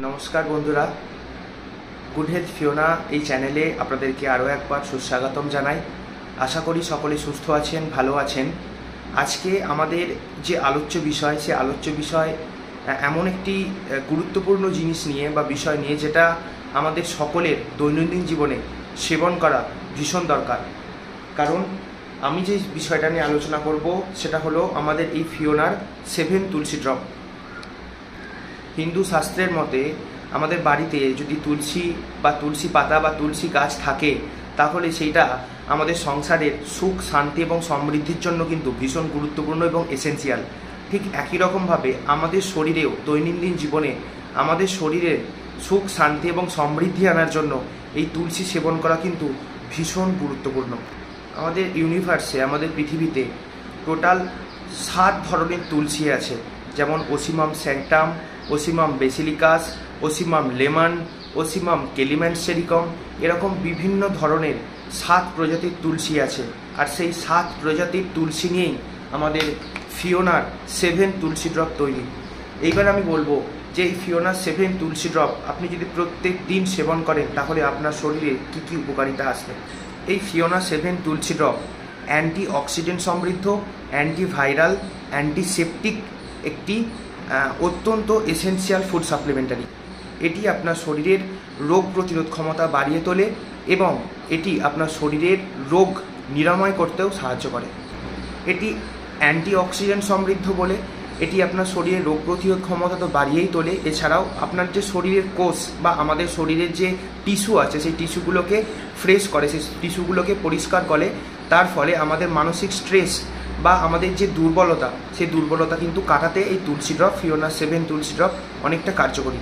নমস্কার বন্ধুরা, good health Fiona এই চ্যানেলে আপনাদেরকে আরও একবার সুস্বাগতম জানাই। আশা করি সকলে সুস্থ আছেন, ভালো আছেন। আজকে আমাদের যে আলোচ্য বিষয়, সে আলোচ্য বিষয় এমন একটি গুরুত্বপূর্ণ জিনিস নিয়ে বা বিষয় নিয়ে, যেটা আমাদের সকলের দৈনন্দিন জীবনে সেবন করা ভীষণ দরকার। কারণ আমি যে বিষয়টা নিয়ে আলোচনা করব সেটা হলো আমাদের এই ফিওনার 7 তুলসী ড্রপ। হিন্দু শাস্ত্রের মতে আমাদের বাড়িতে যদি তুলসী বা তুলসী পাতা বা তুলসী গাছ থাকে, তাহলে সেইটা আমাদের সংসারের সুখ, শান্তি এবং সমৃদ্ধির জন্য কিন্তু ভীষণ গুরুত্বপূর্ণ এবং এসেন্সিয়াল। ঠিক একই রকমভাবে আমাদের শরীরেও দৈনন্দিন জীবনে আমাদের শরীরের সুখ, শান্তি এবং সমৃদ্ধি আনার জন্য এই তুলসী সেবন করা কিন্তু ভীষণ গুরুত্বপূর্ণ। আমাদের ইউনিভার্সে, আমাদের পৃথিবীতে টোটাল 7 ধরনের তুলসী আছে, যেমন ওসিমাম স্যাংটাম, ওসিমাম বেসিলিকাস, ওসিমাম লেমন, ওসিমাম কেলিম্যানসেরিকম, এরকম বিভিন্ন ধরনের 7 প্রজাতির তুলসী আছে। আর সেই 7 প্রজাতির তুলসী নিয়েই আমাদের ফিওনার 7 তুলসী ড্রপ তৈরি। এইবার আমি বলবো যে এই ফিওনার 7 তুলসী ড্রপ আপনি যদি প্রত্যেক দিন সেবন করেন, তাহলে আপনার শরীরে কী কী উপকারিতা আসবে। এই ফিওনার 7 তুলসী ড্রপ অ্যান্টি অক্সিডেন্ট সমৃদ্ধ, অ্যান্টিভাইরাল, অ্যান্টিসেপটিক একটি অত্যন্ত এসেন্সিয়াল ফুড সাপ্লিমেন্টারি। এটি আপনার শরীরের রোগ প্রতিরোধ ক্ষমতা বাড়িয়ে তোলে এবং এটি আপনার শরীরের রোগ নিরাময় করতেও সাহায্য করে। এটি অ্যান্টি অক্সিডেন্ট সমৃদ্ধ বলে এটি আপনার শরীরের রোগ প্রতিরোধ ক্ষমতা তো বাড়িয়েই তোলে, এছাড়াও আপনার যে শরীরের কোষ বা আমাদের শরীরের যে টিস্যু আছে, সেই টিস্যুগুলোকে ফ্রেশ করে, সেই টিস্যুগুলোকে পরিষ্কার করে। তার ফলে আমাদের মানসিক স্ট্রেস বা আমাদের যে দুর্বলতা, সেই দুর্বলতা কিন্তু কাটাতে এই তুলসী ড্রপ, ফিওনার 7 তুলসী ড্রপ অনেকটা কার্যকরী।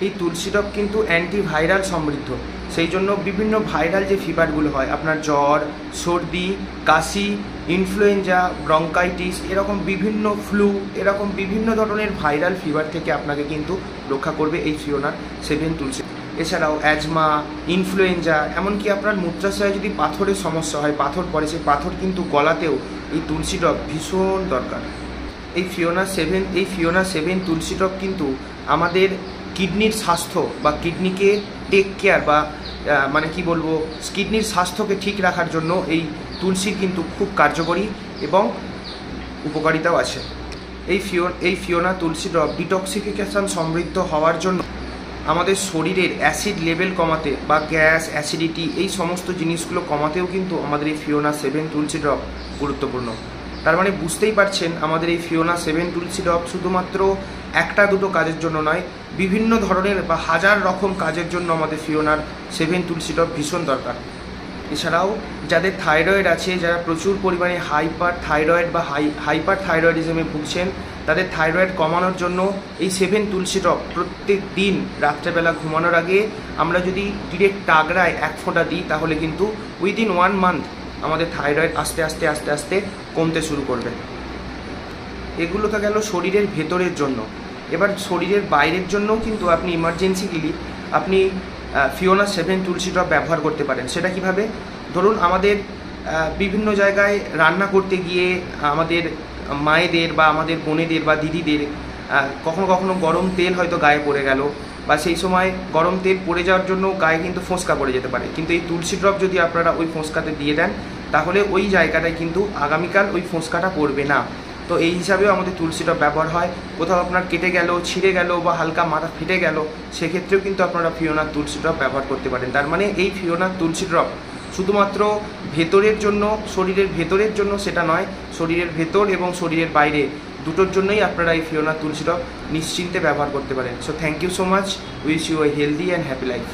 এই তুলসী ড্রপ কিন্তু অ্যান্টিভাইরাল সমৃদ্ধ, সেই জন্য বিভিন্ন ভাইরাল যে ফিভারগুলো হয়, আপনার জ্বর, সর্দি, কাশি, ইনফ্লুয়েঞ্জা, ব্রঙ্কাইটিস, এরকম বিভিন্ন ফ্লু, এরকম বিভিন্ন ধরনের ভাইরাল ফিভার থেকে আপনাকে কিন্তু রক্ষা করবে এই ফিওনার 7 তুলসী। এছাড়াও অ্যাজমা, ইনফ্লুয়েঞ্জা, এমনকি আপনার মূত্রাশয়ে যদি পাথরের সমস্যা হয়, পাথর পড়ে, সেই পাথর কিন্তু গলাতেও এই তুলসী ড্রপ ভীষণ দরকার। এই ফিওনার 7 তুলসী ড্রপ কিন্তু আমাদের কিডনির স্বাস্থ্য বা কিডনিকে টেক কেয়ার বা কিডনির স্বাস্থ্যকে ঠিক রাখার জন্য এই তুলসীর কিন্তু খুব কার্যকরী এবং উপকারিতাও আছে। এই ফিওনা তুলসী ড্রপ ডিটক্সিফিকেশন সমৃদ্ধ হওয়ার জন্য আমাদের শরীরের অ্যাসিড লেভেল কমাতে বা গ্যাস, অ্যাসিডিটি, এই সমস্ত জিনিসগুলো কমাতেও কিন্তু আমাদের এই ফিওনা 7 তুলসী ড্রপ গুরুত্বপূর্ণ। তার মানে বুঝতেই পারছেন, আমাদের এই ফিওনা 7 তুলসী ড্রপ শুধুমাত্র একটা দুটো কাজের জন্য নয়, বিভিন্ন ধরনের বা হাজার রকম কাজের জন্য আমাদের ফিওনার 7 তুলসী ড্রপ ভীষণ দরকার। এছাড়াও যাদের থাইরয়েড আছে, যারা প্রচুর পরিমাণে হাইপার থাইরয়েড বা হাইপার থাইরয়েডিজমে ভুগছেন, তাদের থাইরয়েড কমানোর জন্য এই 7 তুলসী ড্রপ প্রত্যেক দিন রাত্রেবেলা ঘুমানোর আগে আমরা যদি ডিরেক্ট টাগড়ায় 1 ফোঁটা দিই, তাহলে কিন্তু উইদিন 1 মান্থ আমাদের থাইরয়েড আস্তে আস্তে আস্তে আস্তে কমতে শুরু করবে। এগুলো তো গেল শরীরের ভেতরের জন্য। এবার শরীরের বাইরের জন্যও কিন্তু আপনি ইমার্জেন্সিলি আপনি ফিওনা 7 তুলসী ড্রপ ব্যবহার করতে পারেন। সেটা কিভাবে? ধরুন, আমাদের বিভিন্ন জায়গায় রান্না করতে গিয়ে আমাদের মায়েদের বা আমাদের বোনেদের বা দিদিদের কখনো কখনো গরম তেল হয়তো গায়ে পড়ে গেল, বা সেই সময় গরম তেল পড়ে যাওয়ার জন্য গায়ে কিন্তু ফোঁসকা পড়ে যেতে পারে। কিন্তু এই তুলসী ড্রপ যদি আপনারা ওই ফোঁসকাতে দিয়ে দেন, তাহলে ওই জায়গাটায় কিন্তু আগামীকাল ওই ফোঁসকাটা পড়বে না। তো এই হিসাবেও আমাদের তুলসী ড্রপ ব্যবহার হয়। কোথাও আপনার কেটে গেল, ছিঁড়ে গেল বা হালকা মাথা ফেটে গেল, সেক্ষেত্রেও কিন্তু আপনারা ফিওনার তুলসী ড্রপ ব্যবহার করতে পারেন। তার মানে এই ফিওনার তুলসী ড্রপ শুধুমাত্র ভেতরের জন্য, শরীরের ভেতরের জন্য সেটা নয়, শরীরের ভেতর এবং শরীরের বাইরে দুটোর জন্যই আপনারা এই ফিওনার তুলসী ড্রপ নিশ্চিন্তে ব্যবহার করতে পারেন। So thank you so much. Wish you a healthy and happy life.